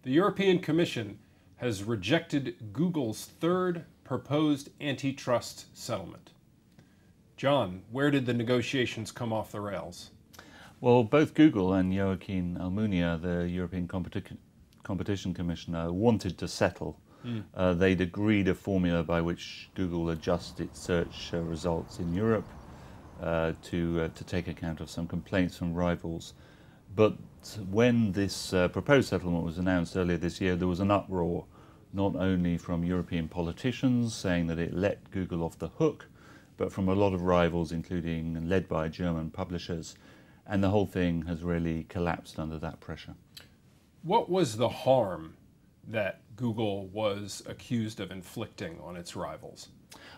The European Commission has rejected Google's third proposed antitrust settlement. John, where did the negotiations come off the rails? Well, both Google and Joaquin Almunia, the European Competition Commissioner, wanted to settle. They'd agreed a formula by which Google adjusts its search results in Europe to take account of some complaints from rivals. But when this proposed settlement was announced earlier this year, there was an uproar, not only from European politicians saying that it let Google off the hook, but from a lot of rivals, including led by German publishers. And the whole thing has really collapsed under that pressure. What was the harm that Google was accused of inflicting on its rivals?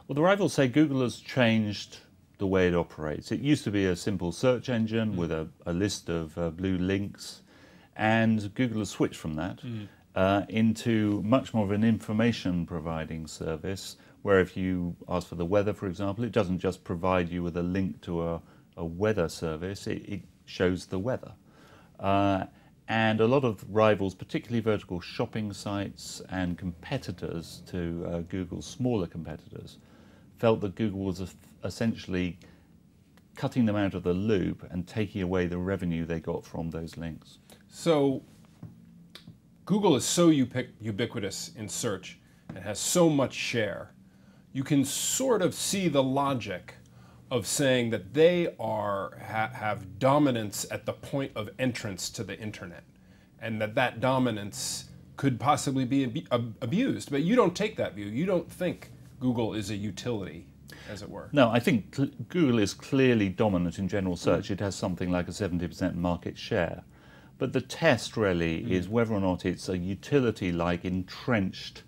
Well, the rivals say Google has changed the way it operates. It used to be a simple search engine with a list of blue links, and Google has switched from that into much more of an information providing service, where if you ask for the weather, for example, it doesn't just provide you with a link to a weather service, it shows the weather. And a lot of rivals, particularly vertical shopping sites and competitors to Google's smaller competitors, felt that Google was essentially cutting them out of the loop and taking away the revenue they got from those links. So Google is so ubiquitous in search and has so much share, you can sort of see the logic of saying that they have dominance at the point of entrance to the internet, and that dominance could possibly be abused. But you don't take that view. You don't think Google is a utility, as it were. No, I think Google is clearly dominant in general search. It has something like a 70% market share. But the test really is whether or not it's a utility-like entrenched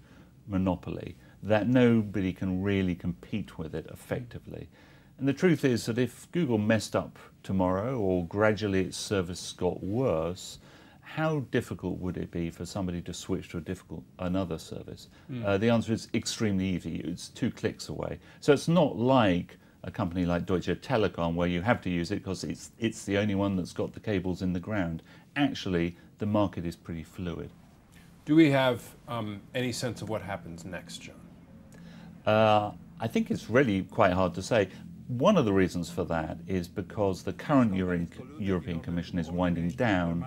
monopoly that nobody can really compete with it effectively. And the truth is that if Google messed up tomorrow or gradually its service got worse, how difficult would it be for somebody to switch to another service? The answer is extremely easy. It's 2 clicks away. So it's not like a company like Deutsche Telekom where you have to use it because it's the only one that's got the cables in the ground. Actually, the market is pretty fluid. Do we have any sense of what happens next, John? I think it's really quite hard to say. One of the reasons for that is because the current European Commission is winding down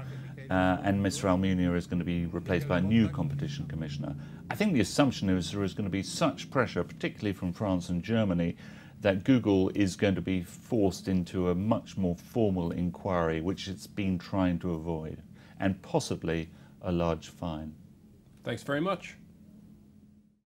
and Mr. Almunia is going to be replaced by a new competition commissioner. I think the assumption is there is going to be such pressure, particularly from France and Germany, that Google is going to be forced into a much more formal inquiry, which it's been trying to avoid, and possibly a large fine. Thanks very much.